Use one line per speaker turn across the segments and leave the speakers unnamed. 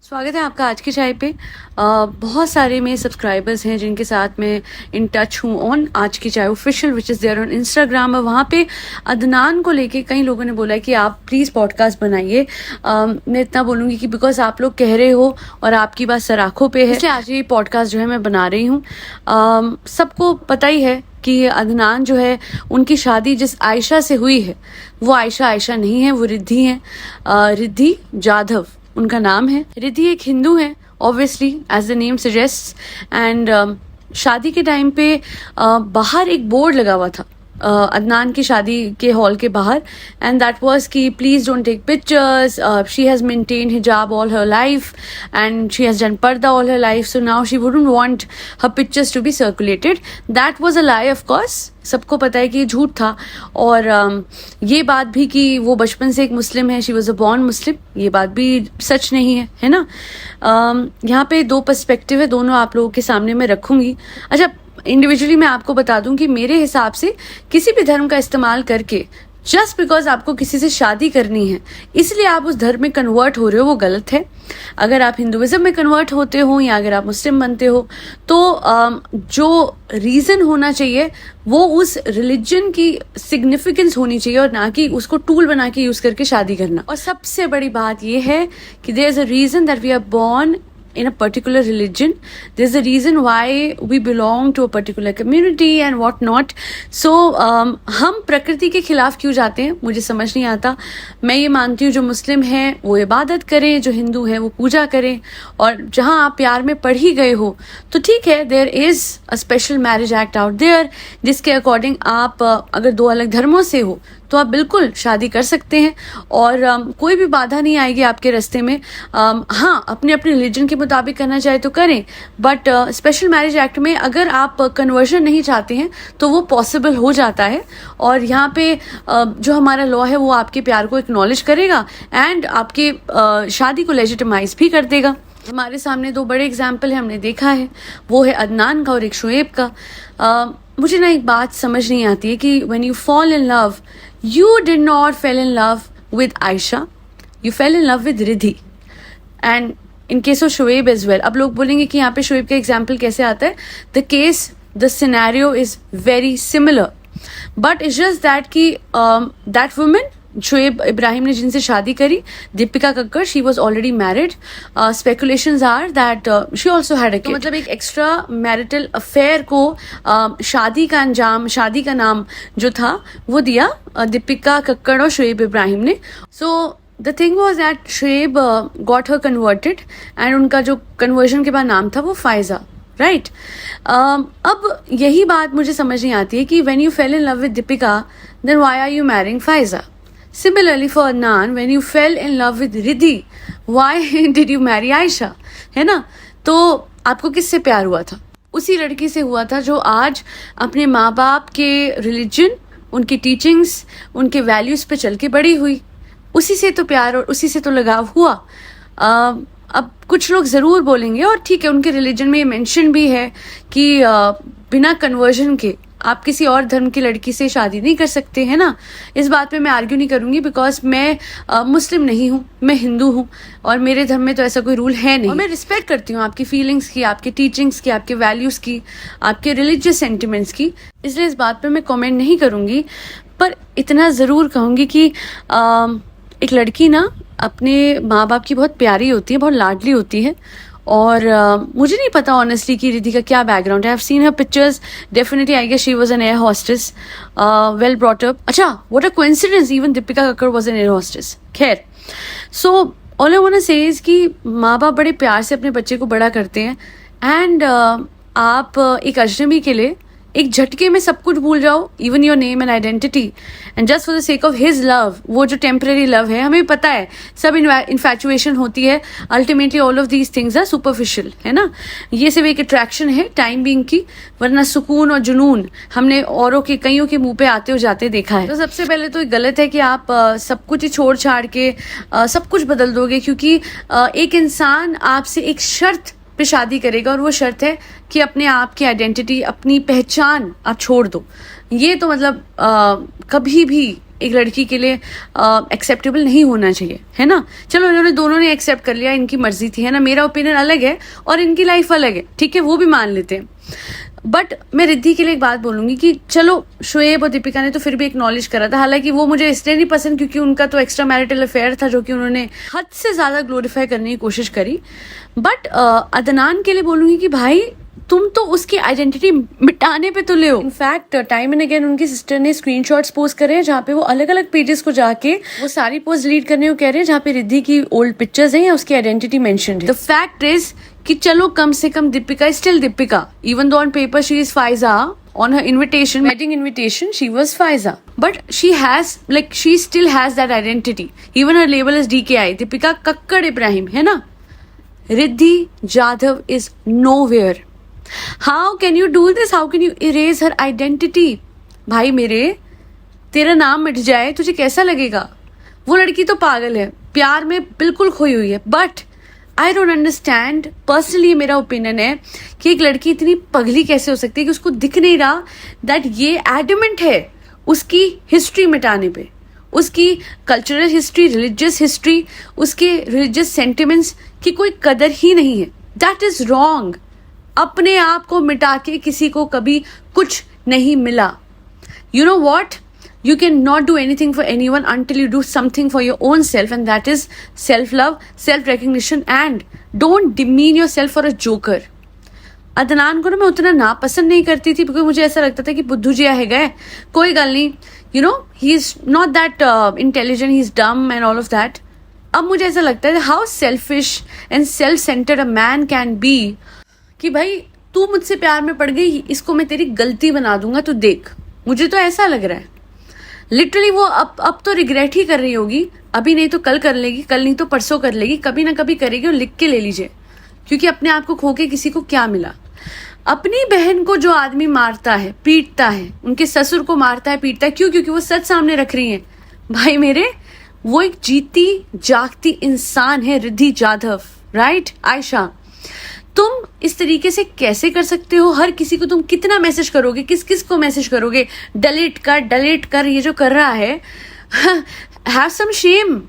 स्वागत है आपका आज की चाय पे। बहुत सारे मेरे सब्सक्राइबर्स हैं जिनके साथ मैं इन टच हूँ ऑन आज की चाय official which is there on Instagram. और वहाँ पे अदनान को लेके कई लोगों ने बोला कि आप प्लीज़ पॉडकास्ट बनाइए। मैं इतना बोलूँगी कि बिकॉज आप लोग कह रहे हो और आपकी बात सराखों पे है, इसलिए आज ये पॉडकास्ट जो है मैं बना रही हूँ। सबको पता ही है कि अदनान जो है उनकी शादी जिस आयशा से हुई है वो आयशा नहीं है, वो रिद्धि है। रिद्धि जाधव उनका नाम है। रिद्धि एक हिंदू है obviously as the name suggest. And शादी के टाइम पे बाहर एक बोर्ड लगा हुआ था अदनान की शादी के हॉल के बाहर, एंड दैट वाज कि please don't take pictures. She has maintain हिजाब all her life and she has done पर्दा all her life, so now she wouldn't want her pictures to be circulated. That was a lie of course, सबको पता है कि ये झूठ था। और ये बात भी कि वो बचपन से एक मुस्लिम है, शी वॉज अ बॉर्न मुस्लिम, ये बात भी सच नहीं है ना। यहाँ पे दो पर्सपेक्टिव है, दोनों आप लोगों के सामने मैं रखूंगी। अच्छा, इंडिविजुअली मैं आपको बता दूं कि मेरे हिसाब से किसी भी धर्म का इस्तेमाल करके जस्ट बिकॉज आपको किसी से शादी करनी है इसलिए आप उस धर्म में कन्वर्ट हो रहे हो, वो गलत है। अगर आप हिंदुइज्म में कन्वर्ट होते हो या अगर आप मुस्लिम बनते हो तो जो रीज़न होना चाहिए वो उस रिलीजन की सिग्निफिकेंस होनी चाहिए और ना कि उसको टूल बना के यूज़ करके शादी करना। और सबसे बड़ी बात ये है कि there is a reason that we are born in a particular religion. There's a reason why we belong to a particular community and what not. So हम प्रकृति के खिलाफ क्यों जाते हैं मुझे समझ नहीं आता। मैं ये मानती हूँ जो मुस्लिम हैं वो इबादत करें, जो हिंदू हैं वो पूजा करें, और जहाँ आप प्यार में पड़ ही गए हो तो ठीक है, there is a special marriage act out there जिसके अकॉर्डिंग आप अगर दो अलग धर्मों से हो तो आप बिल्कुल शादी कर सकते हैं और कोई भी बाधा नहीं आएगी आपके रास्ते में। हाँ, अपने अपने रिलीजन के मुताबिक करना चाहे तो करें, बट स्पेशल मैरिज एक्ट में अगर आप कन्वर्जन नहीं चाहते हैं तो वो पॉसिबल हो जाता है। और यहाँ पे जो हमारा लॉ है वो आपके प्यार को एक्नॉलेज करेगा एंड आपके शादी को लेजिटिमाइज भी कर देगा। हमारे सामने दो बड़े एग्जाम्पल है, हमने देखा है, वो है अदनान का और एक शुएब का। मुझे ना एक बात समझ नहीं आती है कि when you fall in love, you did not fall in love with Aisha, you fell in love with Riddhi, and in case of Shoaib as well. अब लोग बोलेंगे कि यहाँ पे शोएब का एग्जाम्पल कैसे आता है। The case, the scenario is very similar, but it's just that कि that woman शोएब इब्राहिम ने जिनसे शादी करी, Dipika Kakkar, she was already married. Speculations are that she also had a kid. मतलब एक एक्स्ट्रा मैरिटल अफेयर को शादी का अंजाम, शादी का नाम जो था वो दिया दीपिका कक्कर और शोएब इब्राहिम ने। So the thing was that Shoaib got her converted and उनका जो कन्वर्जन के बाद नाम था वो फायजा, राइट। अब यही बात मुझे समझ नहीं आती है कि when you fell in love with Dipika then why are you marrying Faiza. Similarly for Adnan, when you fell in love with Riddhi, why did you marry Aisha? है ना। तो आपको किससे प्यार हुआ था? उसी लड़की से हुआ था जो आज अपने माँ बाप के रिलीजन, उनकी टीचिंग्स, उनके वैल्यूज पे चल के बड़ी हुई। उसी से तो प्यार और उसी से तो लगाव हुआ। अब कुछ लोग ज़रूर बोलेंगे, और ठीक है, उनके रिलीजन में ये मेंशन भी है कि बिना कन्वर्जन के आप किसी और धर्म की लड़की से शादी नहीं कर सकते, है ना। इस बात पे मैं आर्ग्यू नहीं करूंगी बिकॉज मैं मुस्लिम नहीं हूँ, मैं हिंदू हूँ और मेरे धर्म में तो ऐसा कोई रूल है नहीं। और मैं रिस्पेक्ट करती हूँ आपकी फीलिंग्स की, आपकी टीचिंग्स की, आपके वैल्यूज़ की, आपके रिलीजियस सेंटिमेंट्स की, इसलिए इस बात पे मैं कमेंट नहीं करूँगी। पर इतना ज़रूर कहूँगी कि एक लड़की ना अपने माँ बाप की बहुत प्यारी होती है, बहुत लाडली होती है। और मुझे नहीं पता ऑनेस्टली कि रिद्धि का क्या बैकग्राउंड है। I have seen her pictures, definitely I guess she was an air hostess, well brought up. अच्छा, what a coincidence, even Deepika Kakkar was an air hostess. खैर, so all I want to say is कि माँ बाप बड़े प्यार से अपने बच्चे को बड़ा करते हैं एंड आप एक अजनबी के लिए एक झटके में सब कुछ भूल जाओ, even your name and identity, and just for the sake of his love. वो जो टेम्परेरी लव है, हमें पता है सब इन्फैचुएशन होती है, ultimately all of these things are superficial, है ना। ये सिर्फ एक अट्रैक्शन है टाइम बीइंग की, वरना सुकून और जुनून हमने औरों के कईयों के मुंह पे आते हो जाते देखा है। तो सबसे पहले तो गलत है कि आप सब कुछ ही छोड़ छाड़ के सब कुछ बदल दोगे, क्योंकि एक इंसान आपसे एक शर्त पे शादी करेगा और वो शर्त है कि अपने आप की आइडेंटिटी, अपनी पहचान आप छोड़ दो। ये तो मतलब कभी भी एक लड़की के लिए एक्सेप्टेबल नहीं होना चाहिए, है ना। चलो इन्होंने दोनों ने एक्सेप्ट कर लिया, इनकी मर्जी थी, है ना। मेरा ओपिनियन अलग है और इनकी लाइफ अलग है, ठीक है, वो भी मान लेते हैं। बट मैं रिद्धि के लिए एक बात बोलूंगी कि चलो शोएब और दीपिका ने तो फिर भी एक्नॉलेज करा था, हालांकि वो मुझे इसलिए नहीं पसंद क्योंकि उनका तो एक्स्ट्रा मैरिटल अफेयर था जो कि उन्होंने हद से ज्यादा ग्लोरीफाई करने की कोशिश करी। बट अदनान के लिए बोलूंगी कि भाई तुम तो उसकी आइडेंटिटी मिटाने पे तुले हो। इनफैक्ट टाइम एंड अगेन उनकी सिस्टर ने स्क्रीनशॉट्स पोस्ट करे हैं जहाँ पे वो अलग अलग पेजेस को जाके वो सारी पोस्ट डिलीट करने को कह रहे हैं जहाँ पे रिद्धि की ओल्ड पिक्चर्स हैं या उसकी आइडेंटिटी मेंशन्ड है। द फैक्ट इज कि चलो कम से कम Deepika still Deepika, even though on paper she is Faiza, on her invitation, wedding invitation, she was Faiza. But she still has that identity. Even her label is DKI. Deepika Kakkad Ibrahim, है ना? Riddhi Jadhav is nowhere. How can you do this? How can you erase her identity? भाई मेरे, तेरा नाम मिट जाए तुझे कैसा लगेगा? वो लड़की तो पागल है, प्यार में बिल्कुल खोई हुई है। But I don't understand, personally मेरा ओपिनियन है कि एक लड़की इतनी पगली कैसे हो सकती है कि उसको दिख नहीं रहा दैट ये एडमेंट है उसकी हिस्ट्री मिटाने पे, उसकी कल्चरल हिस्ट्री, रिलीजियस हिस्ट्री, उसके रिलीजियस सेंटिमेंट्स की कोई कदर ही नहीं है। That is wrong. अपने आप को मिटा के किसी को कभी कुछ नहीं मिला। You know what, you cannot do anything for anyone until you do something for your own self, and that is self love, self recognition, and don't demean yourself for a joker. Adnan को ना मैं उतना ना पसंद नहीं करती थी क्योंकि मुझे ऐसा लगता था कि बुद्धू जिया है गए, कोई गल नहीं, you know he is not that intelligent, he is dumb and all of that. अब मुझे ऐसा लगता है how selfish and self centred a man can be कि भाई तू मुझसे प्यार में पड़ गई, इसको मैं तेरी गलती बना दूंगा, तू देख। मुझे तो ऐसा लग रहा है लिटरली वो अब तो रिग्रेट ही कर रही होगी, अभी नहीं तो कल कर लेगी, कल नहीं तो परसों कर लेगी, कभी ना कभी करेगी। और लिख के ले लीजिए, क्योंकि अपने आप को खो के किसी को क्या मिला। अपनी बहन को जो आदमी मारता है, पीटता है, उनके ससुर को मारता है, पीटता है, क्यों? क्योंकि वो सच सामने रख रही है। भाई मेरे, वो एक जीती जागती इंसान है रिद्धि जाधव, राइट? आयशा, तुम इस तरीके से कैसे कर सकते हो? हर किसी को तुम कितना मैसेज करोगे, किस किस को मैसेज करोगे? डिलीट कर, ये जो कर रहा है, हैव सम शेम।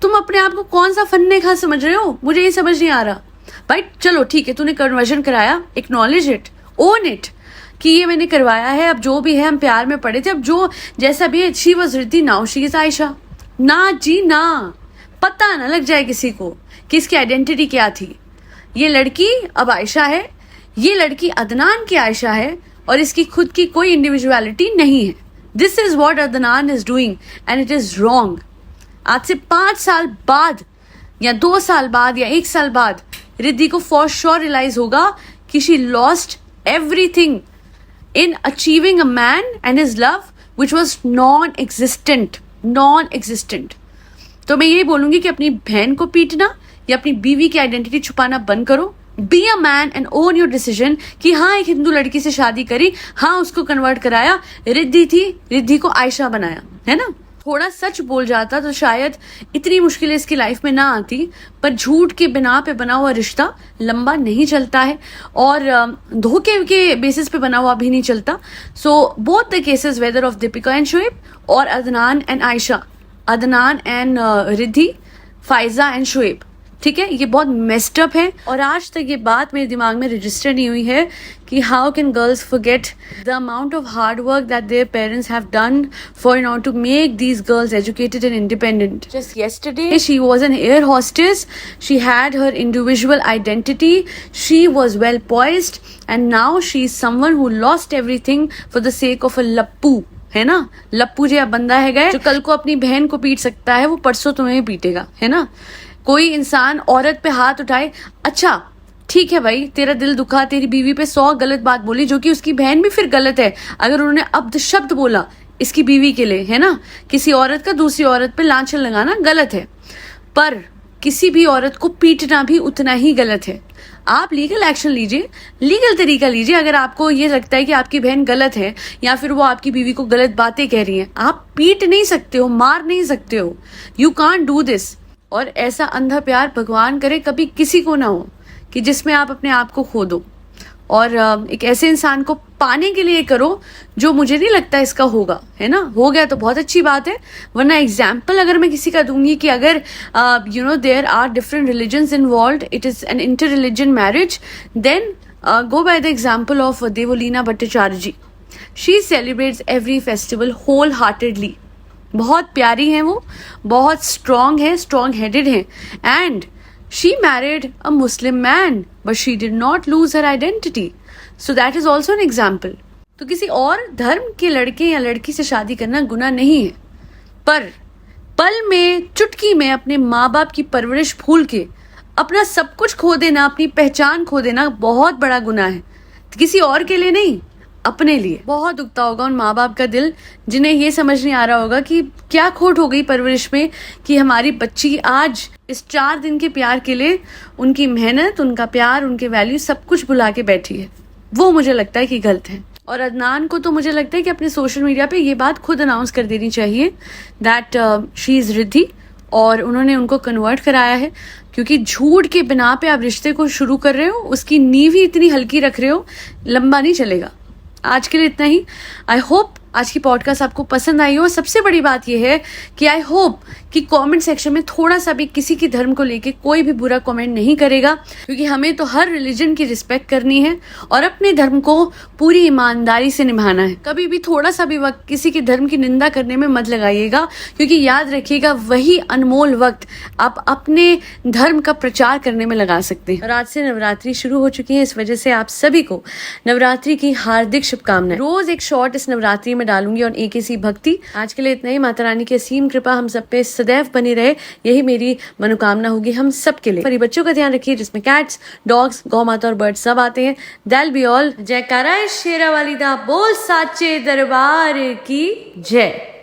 तुम अपने आप को कौन सा फन्ने खा समझ रहे हो? मुझे ये समझ नहीं आ रहा। भाई चलो ठीक है, तूने कन्वर्जन कराया, एक्नॉलेज इट, ओन इट कि ये मैंने करवाया है, अब जो भी है हम प्यार में पड़े थे, अब जो जैसा भी है, she was Riddhi, now she is Ayesha. ना जी ना, पता ना लग जाए किसी को कि इसकी आइडेंटिटी क्या थी। ये लड़की अब आयशा है, ये लड़की अदनान की आयशा है और इसकी खुद की कोई इंडिविजुअलिटी नहीं है। This is what Adnan is doing and it is wrong. आज से 5 साल बाद या 2 साल बाद या 1 साल बाद रिद्धि को फॉर श्योर रियलाइज होगा कि she lost everything in achieving a man and his love which was non existent. तो मैं यही बोलूंगी कि अपनी बहन को पीटना या अपनी बीवी की आइडेंटिटी छुपाना बंद करो। Be a man and own your decision कि हाँ एक हिंदू लड़की से शादी करी, हाँ उसको कन्वर्ट कराया, रिद्धि थी, रिद्धि को आयशा बनाया, है ना। थोड़ा सच बोल जाता तो शायद इतनी मुश्किलें इसकी लाइफ में ना आती, पर झूठ के बिना पे बना हुआ रिश्ता लंबा नहीं चलता है और धोखे के बेसिस पे बना हुआ भी नहीं चलता। So both the cases, whether of Deepika and Shoaib और Adnan and Ayesha, Adnan and Riddhi, Faiza and Shoaib, ठीक है, ये बहुत मेस्ड अप है। और आज तक ये बात मेरे दिमाग में रजिस्टर नहीं हुई है कि how can girls forget the amount of hard work that their parents have done for in order to make these girls educated and independent. Just yesterday she was an air hostess, she had her individual identity, she was well poised, and now she is someone who lost everything for the sake of a लप्पू, है ना। लप्पू जो बंदा है गए जो कल को अपनी बहन को पीट सकता है, वो परसों तुम्हें पीटेगा, है ना। कोई इंसान औरत पे हाथ उठाए, अच्छा ठीक है भाई, तेरा दिल दुखा, तेरी बीवी पे 100 गलत बात बोली जो कि उसकी बहन भी फिर गलत है। अगर उन्होंने अब्द शब्द बोला इसकी बीवी के लिए, है ना, किसी औरत का दूसरी औरत पे लांछन लगाना गलत है, पर किसी भी औरत को पीटना भी उतना ही गलत है। आप लीगल एक्शन लीजिए, लीगल तरीका लीजिए। अगर आपको ये लगता है कि आपकी बहन गलत है या फिर वो आपकी बीवी को गलत बातें कह रही है, आप पीट नहीं सकते हो, मार नहीं सकते हो, यू कांट डू दिस। और ऐसा अंधा प्यार भगवान करे कभी किसी को ना हो कि जिसमें आप अपने आप को खो दो। और एक ऐसे इंसान को पाने के लिए करो जो मुझे नहीं लगता इसका होगा, है ना। हो गया तो बहुत अच्छी बात है, वरना एग्जाम्पल अगर मैं किसी का दूंगी कि अगर there are different religions involve, it is an inter religion marriage, then go by the example of Devolina Bhattacharya ji. She celebrates every festival wholeheartedly. बहुत प्यारी हैं वो, बहुत स्ट्रॉन्ग है, स्ट्रॉन्ग हेडेड हैं, and she married a Muslim man but she did not lose her identity, so that is also an example. तो किसी और धर्म के लड़के या लड़की से शादी करना गुनाह नहीं है, पर पल में, चुटकी में अपने माँ बाप की परवरिश भूल के अपना सब कुछ खो देना, अपनी पहचान खो देना बहुत बड़ा गुनाह है. किसी और के लिए नहीं, अपने लिए. बहुत दुखता होगा उन माँ बाप का दिल जिन्हें ये समझ नहीं आ रहा होगा कि क्या खोट हो गई परवरिश में कि हमारी बच्ची आज इस 4 दिन के प्यार के लिए उनकी मेहनत, उनका प्यार, उनके वैल्यू सब कुछ भुला के बैठी है. वो मुझे लगता है कि गलत है. और अदनान को तो मुझे लगता है कि अपने सोशल मीडिया पे ये बात खुद अनाउंस कर देनी चाहिए दैट शी इज रिद्धि, और उन्होंने उनको कन्वर्ट कराया है, क्योंकि झूठ के बिना पे आप रिश्ते को शुरू कर रहे हो, उसकी नींव ही इतनी हल्की रख रहे हो, लंबा नहीं चलेगा. आज के लिए इतना ही. आई होप आज की पॉडकास्ट आपको पसंद आई हो. सबसे बड़ी बात यह है कि आई होप कि कमेंट सेक्शन में थोड़ा सा भी किसी की धर्म को लेके कोई भी बुरा कमेंट नहीं करेगा, क्योंकि हमें तो हर रिलीजन की रिस्पेक्ट करनी है और अपने धर्म को पूरी ईमानदारी से निभाना है. कभी भी थोड़ा सा भी वक्त किसी के धर्म की निंदा करने में मत लगाइएगा, क्योंकि याद रखिएगा वही अनमोल वक्त आप अपने धर्म का प्रचार करने में लगा सकते हैं. और आज से नवरात्रि शुरू हो चुकी है, इस वजह से आप सभी को नवरात्रि की हार्दिक शुभकामनाएं. रोज एक शॉर्ट इस नवरात्रि में डालूंगी और एक सी भक्ति. आज के लिए इतना ही. माता रानी की असीम कृपा हम सब पे सदैव बनी रहे, यही मेरी मनोकामना होगी हम सब के लिए. पर बच्चों का ध्यान रखिए, जिसमें कैट्स, डॉग्स, गौ माता और बर्ड्स सब आते हैं. दैल बी ऑल. जयकारा शेरा वाली दा बोल साचे दरबार की जय.